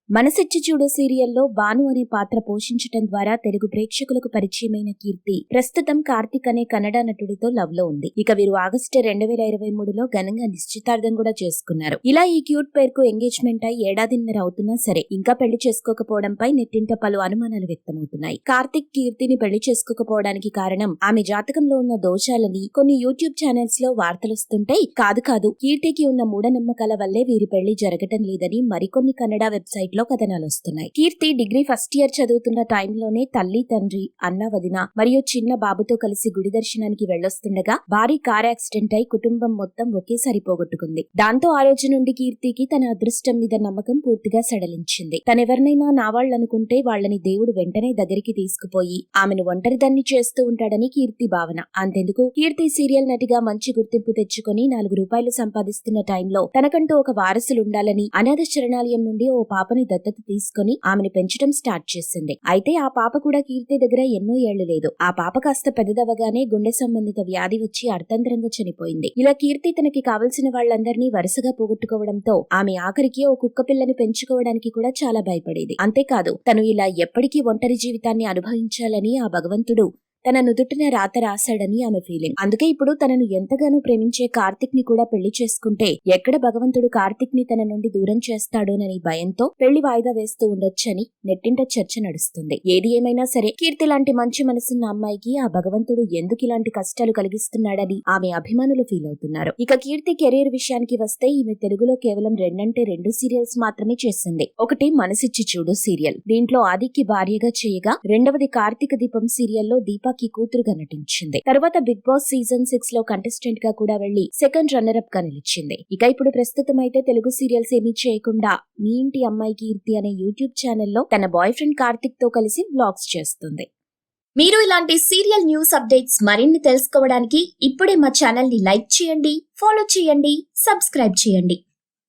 మనసిచ్చి చూడు సీరియల్లో భాను అనే పాత్ర పోషించటం ద్వారా తెలుగు ప్రేక్షకులకు పరిచయమైన కీర్తి ప్రస్తుతం కార్తిక్ అనే కన్నడ నటుడితో లవ్ లో ఉంది. ఇక వీరు ఆగస్టు 2023లో ఘనంగా నిశ్చితార్థం కూడా చేసుకున్నారు. ఇలా ఈ క్యూట్ పేర్ కు ఎంగేజ్మెంట్ అయి ఏడాదిన్నర అవుతున్నా సరే ఇంకా పెళ్లి చేసుకోకపోవడంపై నెట్టింట పలు అనుమానాలు వ్యక్తమవుతున్నాయి. కార్తిక్ కీర్తిని పెళ్లి చేసుకోకపోవడానికి కారణం ఆమె జాతకంలో ఉన్న దోషాలని కొన్ని యూట్యూబ్ ఛానల్స్ లో వార్తలొస్తుంటే కాదు కీర్తికి ఉన్న మూఢనమ్మకాల వల్లే వీరి పెళ్లి జరగటం లేదని మరికొన్ని కన్నడ వెబ్సైట్ లో కథనాలు వస్తున్నాయి. కీర్తి డిగ్రీ ఫస్ట్ ఇయర్ చదువుతున్న టైంలోనే తల్లి, తండ్రి, అన్న, వదిన మరియు చిన్న బాబుతో కలిసి గుడి దర్శనానికి వెళ్లొస్తుండగా భారీ కార్ యాక్సిడెంట్ అయి కుటుంబం మొత్తం ఒకేసారి పోగొట్టుకుంది. దాంతో ఆ రోజు నుండి కీర్తికి తన అదృష్టం మీద నమ్మకం పూర్తిగా సడలించింది. తనెవరినైనా నావాళ్లనుకుంటే వాళ్లని దేవుడు వెంటనే దగ్గరికి తీసుకుపోయి ఆమెను ఒంటరిదాన్ని చేస్తూ ఉంటాడని కీర్తి భావన. అంతెందుకు కీర్తి సీరియల్ నటిగా మంచి గుర్తింపు తెచ్చుకొని ₹4 సంపాదిస్తున్న టైంలో తనకంటూ ఒక వారసులుండాలని అనాథ శరణాలయం నుండి ఓ పాపని దత్తత తీసుకుని ఆమెను పెంచడం స్టార్ట్ చేసింది. అయితే ఆ పాప కూడా కీర్తి దగ్గర ఎన్నో ఏళ్లు లేదు. ఆ పాప కాస్త పెద్దదవగానే గుండె సంబంధిత వ్యాధి వచ్చి అర్థంతరంగా చనిపోయింది. ఇలా కీర్తి తనకి కావలసిన వాళ్లందరినీ వరుసగా పోగొట్టుకోవడంతో ఆమె ఆఖరికి ఓ కుక్క పిల్లని పెంచుకోవడానికి కూడా చాలా భయపడేది. అంతేకాదు తను ఇలా ఎప్పటికీ ఒంటరి జీవితాన్ని అనుభవించాలని ఆ భగవంతుడు తన నుదుటిన రాత రాశాడని ఆమె ఫీలింగ్. అందుకే ఇప్పుడు తనను ఎంతగానో ప్రేమించే కార్తిక్ ని కూడా పెళ్లి చేసుకుంటే ఎక్కడ భగవంతుడు కార్తిక్ ని తన నుండి దూరం చేస్తాడోనని భయంతో పెళ్లి వాయిదా వేస్తూ ఉండొచ్చని నెట్టింట చర్చ నడుస్తుంది. ఏది ఏమైనా సరే కీర్తి లాంటి మంచి మనసున్న అమ్మాయికి ఆ భగవంతుడు ఎందుకు ఇలాంటి కష్టాలు కలిగిస్తున్నాడని ఆమె అభిమానులు ఫీల్ అవుతున్నారు. ఇక కీర్తి కెరీర్ విషయానికి వస్తే ఈమె తెలుగులో కేవలం 2 సీరియల్స్ మాత్రమే చేసింది. ఒకటి మనసిచ్చి చూడు సీరియల్, దీంట్లో ఆదికి భార్యగా చేయగా రెండవది కార్తీక దీపం సీరియల్లో దీపా కి కూతురుగా నటించింది. తర్వాత బిగ్ బాస్ సీజన్ 6 లో కంటెస్టెంట్ గా కూడా వెళ్లి సెకండ్ రన్నర్ అప్ గా నిలిచింది. ఇక ఇప్పుడు ప్రస్తుతం అయితే తెలుగు సీరియల్స్ ఏమీ చేయకుండా మీ ఇంటి అమ్మాయి కీర్తి అనే యూట్యూబ్ ఛానల్లో తన బాయ్ ఫ్రెండ్ కార్తిక్ తో కలిసి వ్లాగ్స్ చేస్తుంది. మీరు ఇలాంటి సీరియల్ న్యూస్ అప్డేట్స్ మరిన్ని తెలుసుకోవడానికి ఇప్పుడే మా ఛానల్ ని లైక్ చేయండి, ఫాలో చేయండి, సబ్స్క్రైబ్ చేయండి.